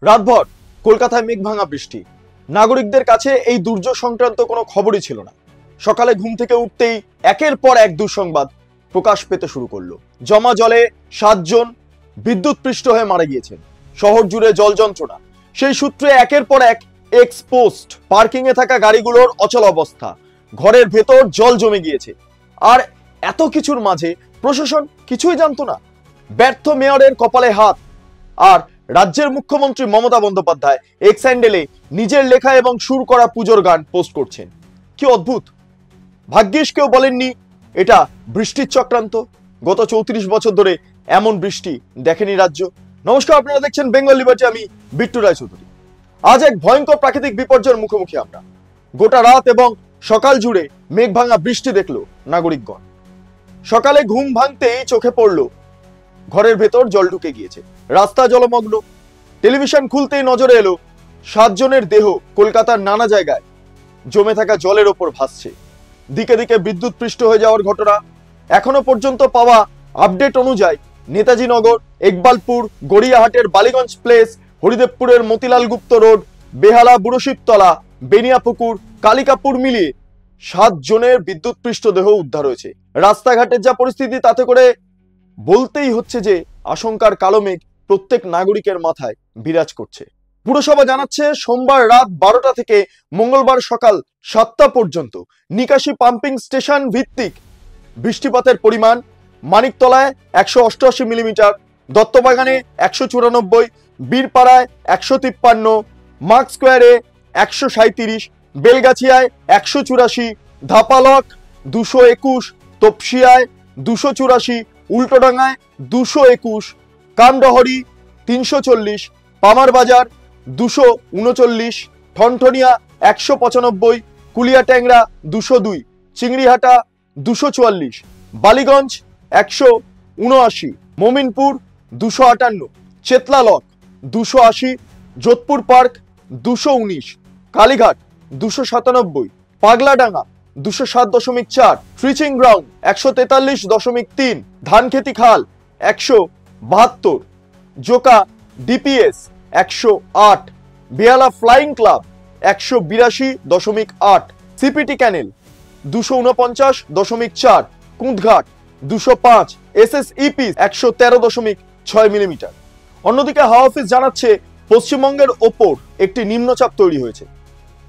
রাতভর কলকাতায় মেঘভাঙা বৃষ্টি। নাগরিকদের কাছে এই দুর্যোগ সংক্রান্ত কোনো খবরই ছিল না। সকালে ঘুম থেকে উঠতেই একের পর এক দুঃসংবাদ প্রকাশ পেতে শুরু করলো। জমা জলে 7 জন বিদ্যুৎপৃষ্ট হয়ে মারা গিয়েছেন। শহর জুড়ে জল যন্ত্রণা। সেই সূত্রে একের পর এক এক্সপোস্ট পার্কিং এ থাকা গাড়িগুলোর অচল অবস্থা, ঘরের ভেতর জল জমে গিয়েছে। আর এত কিছুর মাঝে প্রশাসন কিছুই জানতো না। ব্যর্থ মেয়রের কপালে হাত। আর রাজ্যের মুখ্যমন্ত্রী মমতা বন্দ্যোপাধ্যায় এক্স হ্যান্ডেলে নিজের লেখা এবং সুর করা পুজোর গান পোস্ট করছেন। কি অদ্ভুত! ভাগ্যিস কেউ বলেননি এটা বৃষ্টির চক্রান্ত। গত 34 বছর ধরে এমন বৃষ্টি দেখেনি রাজ্য। নমস্কার, আপনারা দেখছেন বেঙ্গল লিবার্টি, আমি বিট্টু রায়চৌধুরী। আজ এক ভয়ঙ্কর প্রাকৃতিক বিপর্যয়ের মুখোমুখি আমরা। গোটা রাত এবং সকাল জুড়ে মেঘভাঙা বৃষ্টি দেখলো নাগরিকগণ। সকালে ঘুম ভাঙতেই চোখে পড়লো ঘরের ভেতর জল ঢুকে গিয়েছে, রাস্তা জলমগ্ন। টেলিভিশন খুলতেই নজরে এলো 7 জনের দেহ কলকাতার নানা জায়গায় জমে থাকা জলের ওপর ভাসছে। দিকে দিকে বিদ্যুৎ পৃষ্ঠ হয়ে যাওয়ার ঘটনা। এখনো পর্যন্ত পাওয়া আপডেট অনুযায়ী নেতাজি নগর, ইকবালপুর, গড়িয়াহাটের বালিগঞ্জ প্লেস, হরিদেবপুরের মতিলাল গুপ্ত রোড, বেহালা, বুড়োশিবতলা, বেনিয়াপুকুর, কালিকাপুর মিলিয়ে 7 জনের বিদ্যুৎ পৃষ্ঠ দেহ উদ্ধার হয়েছে। রাস্তাঘাটের যা পরিস্থিতি, তাতে করে বলতেই হচ্ছে যে আশঙ্কার কালো মেঘ প্রত্যেক নাগরিকের মাথায় বিরাজ করছে। পুরসভা জানাচ্ছে সোমবার রাত 12টা থেকে মঙ্গলবার সকাল 7টা পর্যন্ত নিকাশি পাম্পিং স্টেশন ভিত্তিক বৃষ্টিপাতের পরিমাণ মানিকতলায় 188 মিলিমিটার, দত্তবাগানে 194, বীরপাড়ায় 153, মার্ক স্কোয়ারে 137, বেলগাছিয়ায় 184, ধাপালক 221, তপসিয়ায় 284, উল্টোডাঙ্গায় 221, কামডহরি 340, পামারবাজার 239, ঠনঠনিয়া 195, কুলিয়াট্যাংরা 202, চিংড়িহাটা 244, বালিগঞ্জ 179, মোমিনপুর 258, চেতলালক 280, যোধপুর পার্ক 219, কালীঘাট 297, পাগলাডাঙ্গা 207.4, ট্রিচিং গ্রাউন্ড 143.3, ধানখেতি খাল 172, জোকা ডিপিএস 108, বেহালা ফ্লাইং ক্লাব 182.8, সিপিটি ক্যানেল 249.4, কুঁদঘাট 205, এসএসইপি 113.6 মিলিমিটার। অন্যদিকে হাওয়া অফিস জানাচ্ছে পশ্চিমবঙ্গের ওপর একটি নিম্নচাপ তৈরি হয়েছে।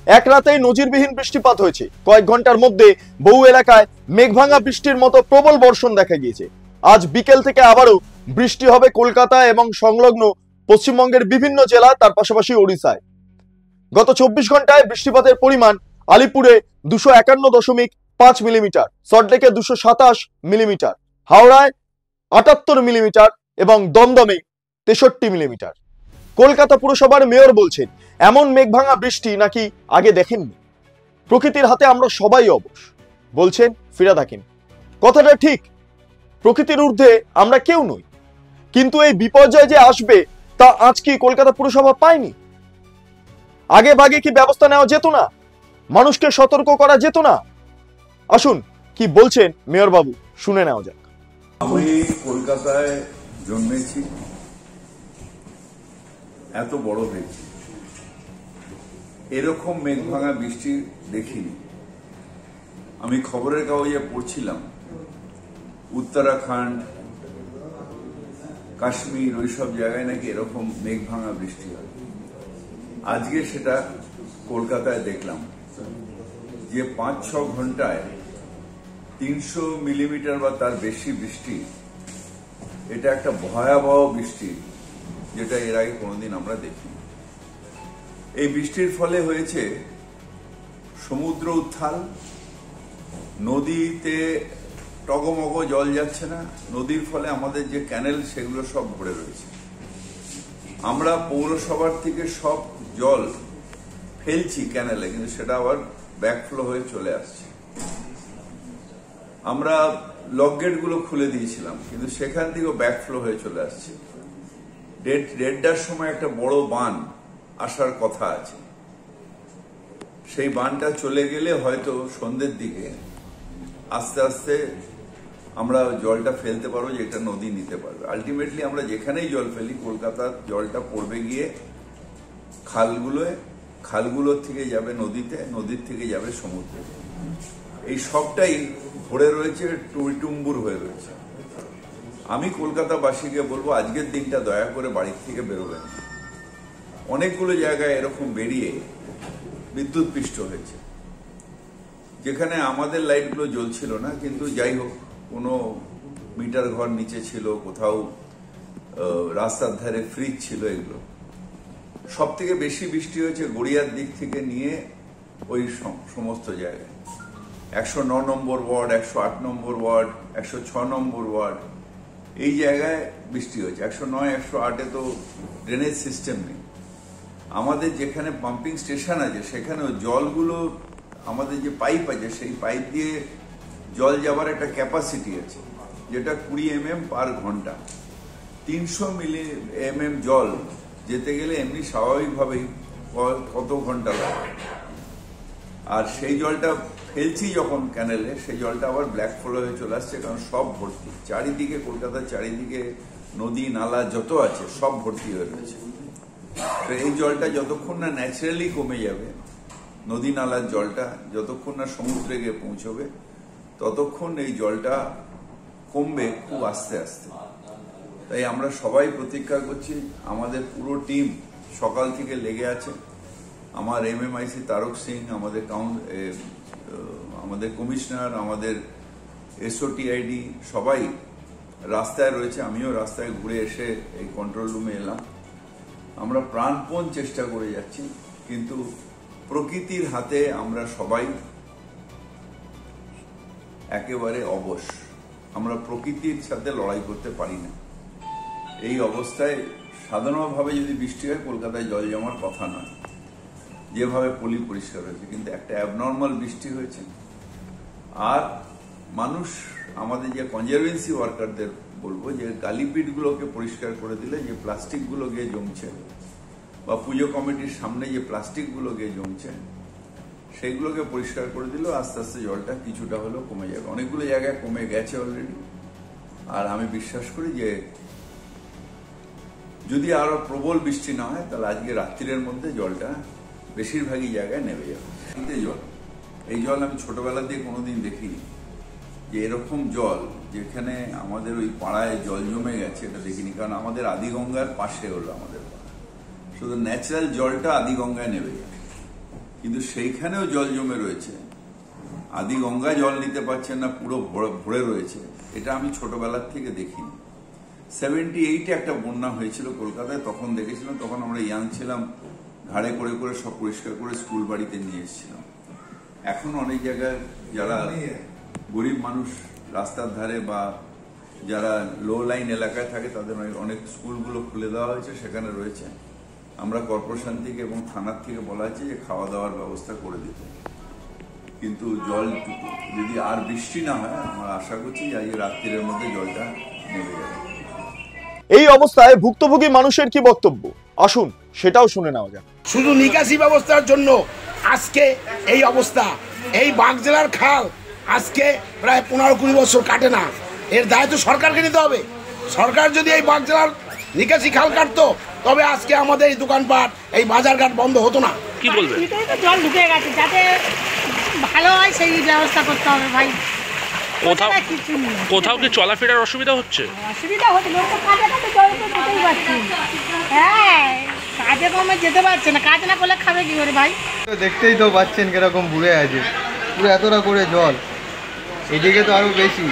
এক রাতেই নজিরবিহীন বৃষ্টিপাত হয়েছে। কয়েক ঘন্টার মধ্যে বহু এলাকায় মেঘভাঙা বৃষ্টির মতো প্রবল বর্ষণ দেখা গিয়েছে। আজ বিকেল থেকে আবারও বৃষ্টি হবে কলকাতা এবং সংলগ্ন পশ্চিমবঙ্গের বিভিন্ন জেলা, তার পাশাপাশি ওড়িশায়। গত 24 ঘন্টায় বৃষ্টিপাতের পরিমাণ আলিপুরে 251.5 মিলিমিটার, সল্টলেকে 227 মিলিমিটার, হাওড়ায় 78 মিলিমিটার এবং দমদমে 63 মিলিমিটার। কলকাতা পুরসভার মেয়র বলছেন এমন মেঘভাঙা বৃষ্টি নাকি আগে দেখেননি। প্রকৃতির হাতে আমরা সবাই অবশ, বলছেন ফিরাদ হাকিম। কথাটা ঠিক, প্রকৃতির ঊর্ধ্বে আমরা কেউ নই। কিন্তু এই বিপর্যয় যে আসবে তা আজ কি কলকাতা পুরসভা পায়নি? আগে ভাগে কি ব্যবস্থা নেওয়া যেত না? মানুষকে সতর্ক করা যেত না? আসুন কি বলছেন মেয়র বাবু, শুনে নেওয়া যাক। আমি কলকাতায় জন্মেছি, এত বড় হয়েছি, এরকম মেঘভাঙা বৃষ্টি দেখিনি। আমি খবরের কাগজে পড়ছিলাম উত্তরাখণ্ড, কাশ্মীর, ওইসব জায়গায় নাকি এরকম মেঘভাঙা বৃষ্টি হয়। আজকে সেটা কলকাতায় দেখলাম যে 5-6 ঘন্টায় 300 মিলিমিটার বা তার বেশি বৃষ্টি। এটা একটা ভয়াবহ বৃষ্টি, যেটা এর আগে কোনোদিন আমরা দেখিনি। এই বৃষ্টির ফলে হয়েছে সমুদ্র উত্থাল, নদীতে টগমগ জল যাচ্ছে না। নদীর ফলে আমাদের যে ক্যানেল সেগুলো সব ভরে রয়েছে। আমরা পৌরসভার থেকে সব জল ফেলছি ক্যানেলে, কিন্তু সেটা আবার ব্যাকফ্লো হয়ে চলে আসছে। আমরা লক গেট গুলো খুলে দিয়েছিলাম, কিন্তু সেখান থেকেও ব্যাকফ্লো হয়ে চলে আসছে। 1:30টার সময় একটা বড় বান আসার কথা আছে। সেই বানটা চলে গেলে হয়তো সন্ধ্যের দিকে আস্তে আস্তে আমরা জলটা ফেলতে পারবো, যেটা নদী নিতে পারবে। আলটিমেটলি আমরা যেখানেই জল ফেলি, কলকাতার জলটা পড়বে গিয়ে খালগুলোর থেকে যাবে নদীতে, নদীর থেকে যাবে সমুদ্রে। এই সবটাই ভরে রয়েছে, টুইটুম্বুর হয়ে রয়েছে। আমি কলকাতাবাসীকে বলবো আজকের দিনটা দয়া করে বাড়ির থেকে বেরোবেন। অনেকগুলো জায়গায় এরকম বেরিয়ে বিদ্যুৎ পৃষ্ঠ হয়েছে, যেখানে আমাদের লাইটগুলো জ্বলছিল না, কিন্তু যাই হোক কোনো মিটার ঘর নিচে ছিল, কোথাও রাস্তার ধারে ফ্রিজ ছিল। এগুলো সব থেকে বেশি বৃষ্টি হয়েছে গড়িয়ার দিক থেকে নিয়ে ওই সমস্ত জায়গায়, 109 নম্বর ওয়ার্ড, 108 নম্বর ওয়ার্ড, 106 নম্বর ওয়ার্ড, এই জায়গায় বৃষ্টি হয়েছে। 109, 108-এ তো ড্রেনেজ সিস্টেম নেই। আমাদের যেখানে পাম্পিং স্টেশন আছে সেখানেও জলগুলো, আমাদের যে পাইপ আছে সেই পাইপ দিয়ে জল যাবার একটা ক্যাপাসিটি আছে, যেটা 20 mm পার ঘন্টা। 300 mm জল যেতে গেলে এমনি স্বাভাবিকভাবেই কত ঘন্টা লাগে। আর সেই জলটা ফেলছি যখন ক্যানেলে, সেই জলটা আবার ব্ল্যাক ফ্লো হয়ে চলে আসছে, কারণ সব ভর্তি চারিদিকে, কলকাতার চারিদিকে নদী নালা যত আছে সব ভর্তি হয়ে রয়েছে। তো এই জলটা যতক্ষণ না ন্যাচারালি কমে যাবে, নদী নালার জলটা যতক্ষণ না সমুদ্রে গিয়ে পৌঁছবে, ততক্ষণ এই জলটা কমবে খুব আস্তে আস্তে। তাই আমরা সবাই প্রতীক্ষা করছি। আমাদের পুরো টিম সকাল থেকে লেগে আছে। আমার MMIC তারক সিং, আমাদের কমিশনার, আমাদের SOTID সবাই রাস্তায় রয়েছে। আমিও রাস্তায় ঘুরে এসে এই কন্ট্রোল রুমে এলাম। আমরা প্রাণপণ চেষ্টা করে যাচ্ছি, কিন্তু প্রকৃতির হাতে আমরা সবাই একেবারে অবশ। আমরা প্রকৃতির সাথে লড়াই করতে পারি না। এই অবস্থায় সাধারণভাবে যদি বৃষ্টি হয় কলকাতায় জল জমার কথা নয়, যেভাবে পলি পরিষ্কার হয়েছে, কিন্তু একটা অ্যাবনর্মাল বৃষ্টি হয়েছে। আর মানুষ, আমাদের যে কনজারভেন্সি ওয়ার্কারদের বলবো যে গালিপিটগুলোকে পরিষ্কার করে দিলে যে প্লাস্টিকগুলো গিয়ে জমছে, বা পুজো কমিটির সামনে যে প্লাস্টিকগুলো গিয়ে জমছে, সেইগুলোকে পরিষ্কার করে দিলেও আস্তে আস্তে জলটা কিছুটা হলেও কমে যাবে। অনেকগুলো জায়গায় কমে গেছে অলরেডি। আর আমি বিশ্বাস করি যে যদি আরো প্রবল বৃষ্টি না হয়, তাহলে আজকে রাত্রির মধ্যে জলটা বেশিরভাগই জায়গায় নেমে যাবে। এই জল আমি ছোটবেলা দিয়ে কোনোদিন দেখিনি, যে এরকম জল যেখানে আমাদের ওই পাড়ায় জল জমে গেছে, এটা দেখিনি। কারণ আমাদের আদিগঙ্গার পাশে হলো আমাদের পাড়া, শুধু ন্যাচারাল জলটা আদিগঙ্গায় নেমে যাবে, কিন্তু সেইখানেও জল জমে রয়েছে। আদিগঙ্গা জল নিতে পারছেন না, পুরো ভরে রয়েছে। এটা আমি ছোটবেলার থেকে দেখিনি। 78-এ একটা বন্যা হয়েছিল কলকাতায়, তখন দেখেছিলাম। তখন আমরা ইয়াং ছিলাম, ঘাড়ে করে করে সব পরিষ্কার করে স্কুল বাড়িতে নিয়ে এসেছিলাম। এখন অনেক জায়গায় যারা গরিব মানুষ রাস্তার ধারে বা যারা লো লাইন এলাকায় থাকে, তাদের অনেক স্কুলগুলো খুলে দেওয়া হয়েছে, সেখানে রয়েছে। আমরা কর্পোরেশন থেকে এবং থানার থেকে বলা হয়েছে যে খাওয়া দাওয়ার ব্যবস্থা করে দিতে। কিন্তু জল যদি আর বৃষ্টি না হয়, আমরা আশা করছি যে আজকে রাত্রির মধ্যে জলটা নেমে যাবে। এই অবস্থায় ভুক্তভোগী মানুষের কি বক্তব্য, আসুন সেটাও শুনে নেওয়া যাক। শুধু নিকাশি ব্যবস্থার জন্য আজকে এই অবস্থা। এই বাগজেলার খাল আজকে প্রায় 15-20 বছর কাটে না। এর দায়িত্ব সরকারকে নিতে হবে। সরকার যদি এই বাগজেলার নিকাশি খাল কাটতো, তবে আজকে আমাদের এই দোকানপাট, এই বাজারঘাট বন্ধ হতো না। কি বলবেন? জল ঢুকে গেছে, যাতে ভালো হয় সেই ব্যবস্থা করতে হবে ভাই। কোথাও কি চলাফেরার অসুবিধা হচ্ছে? অসুবিধা হচ্ছে, লোক তো কাজে কাজে জল তো যেতেই পারছি। হ্যাঁ, কাজে কমে যেতে পারছে না, কাজ না করলে খাবে কি করে ভাই? দেখতেই তো পাচ্ছেন কিরকম বুড়ে আছে, পুরো এতটা করে জল। এদিকে তো আরো বেশি,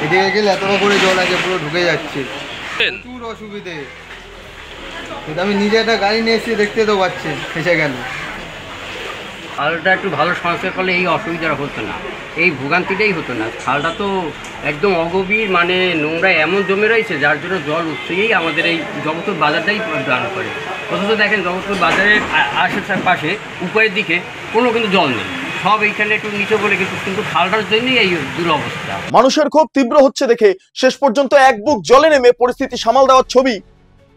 এদিকে গেলে এতটা করে জল আছে, পুরো ঢুকে যাচ্ছে, প্রচুর অসুবিধে। কিন্তু আমি নিজে একটা গাড়ি নিয়ে এসেছি, দেখতে তো পাচ্ছেন ফেসে গেল। খালটা একটু ভালো সংস্কার করলে এই অসুবিধাটা হতো না, এই ভোগান্তিটাই হতো না। খালটা তো একদম অগভীর, মানে নোংরা এমন জমে রয়েছে, যার জন্য জল উঠছেই আমাদের এই জগৎপুর বাজারটাই দান করে। অথচ দেখেন জগৎপুর বাজারের আশেপাশে উপরের দিকে কোনো কিন্তু জল নেই, সব এইখানে একটু নিচে বলে, কিন্তু খালটার জন্যই এই দুরবস্থা। মানুষের ক্ষোভ তীব্র হচ্ছে দেখে শেষ পর্যন্ত এক বুক জলে নেমে পরিস্থিতি সামাল দেওয়ার ছবি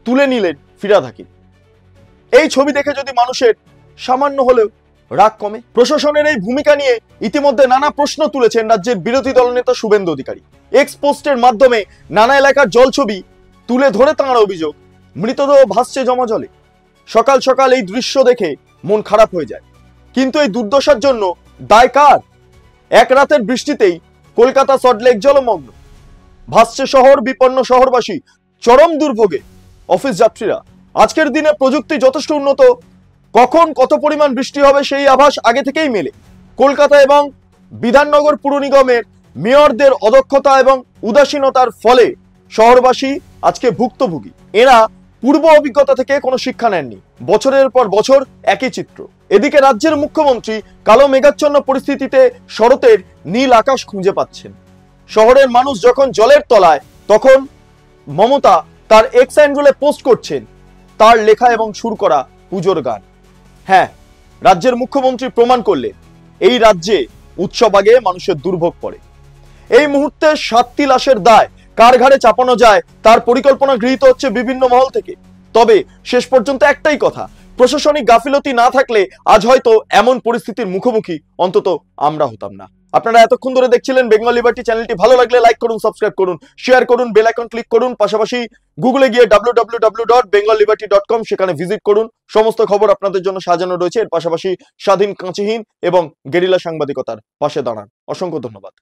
তুলে নিলেন ফিরহাদ হাকিম। এই ছবি দেখে যদি মানুষের সামান্য হলেও রাগ কমে। প্রশাসনের এই ভূমিকা নিয়ে ইতিমধ্যে নানা প্রশ্ন তুলেছেন রাজ্যের বিরোধী দলনেতা শুভেন্দু অধিকারী। এক্স পোস্টের মাধ্যমে নানা এলাকার জল ছবি তুলে ধরে তাঁর অভিযোগ, মৃতদেহ ভাসছে জমা জলে। সকাল সকাল এই দৃশ্য দেখে মন খারাপ হয়ে যায়। কিন্তু এই দুর্দশার জন্য দায় কার? এক রাতের বৃষ্টিতেই কলকাতা সল্টলেক জলমগ্ন, ভাসছে শহর, বিপন্ন শহরবাসী, চরম দুর্ভোগে অফিস যাত্রীরা। আজকের দিনে প্রযুক্তি যথেষ্ট উন্নত, কখন কত পরিমাণ বৃষ্টি হবে সেই আভাস আগে থেকেই মেলে। কলকাতা এবং বিধাননগর পুর নিগমের মেয়রদের অদক্ষতা এবং উদাসীনতার ফলে শহরবাসী আজকে ভুক্তভোগী। এরা পূর্ব অভিজ্ঞতা থেকে কোনো শিক্ষা নেননি, বছরের পর বছর একই চিত্র। এদিকে রাজ্যের মুখ্যমন্ত্রী কালো মেঘাচ্ছন্ন পরিস্থিতিতে শরতের নীল আকাশ খুঁজে পাচ্ছেন। শহরের মানুষ যখন জলের তলায়, তখন মমতা তার এক্স হ্যান্ডেলে পোস্ট করছেন তার লেখা এবং সুর করা পুজোর গান। হ্যাঁ, রাজ্যের মুখ্যমন্ত্রী প্রমাণ করলেন এই রাজ্যে উৎসব আগে মানুষের দুর্ভোগ পড়ে। এই মুহূর্তে 7টি লাশের দায় কার ঘাড়ে চাপানো যায় তার পরিকল্পনা গৃহীত হচ্ছে বিভিন্ন মহল থেকে। তবে শেষ পর্যন্ত একটাই কথা, প্রশাসনিক গাফিলতি না থাকলে আজ হয়তো এমন পরিস্থিতির মুখোমুখি অন্তত আমরা হতাম না। আপনারা এতক্ষণ ধরে দেখছিলেন বেঙ্গল লিবার্টি। চ্যানেলটি ভালো লাগলে লাইক করুন, সাবস্ক্রাইব করুন, শেয়ার করুন, বেল আইকন ক্লিক করুন। পাশাপাশি গুগলে গিয়ে www.bengalliberty.com সেখানে ভিজিট করুন। সমস্ত খবর আপনাদের জন্য সাজানো রয়েছে। এর পাশাপাশি স্বাধীন, কাঁচিহীন এবং গেরিলা সাংবাদিকতার পাশে দাঁড়ান। অসংখ্য ধন্যবাদ।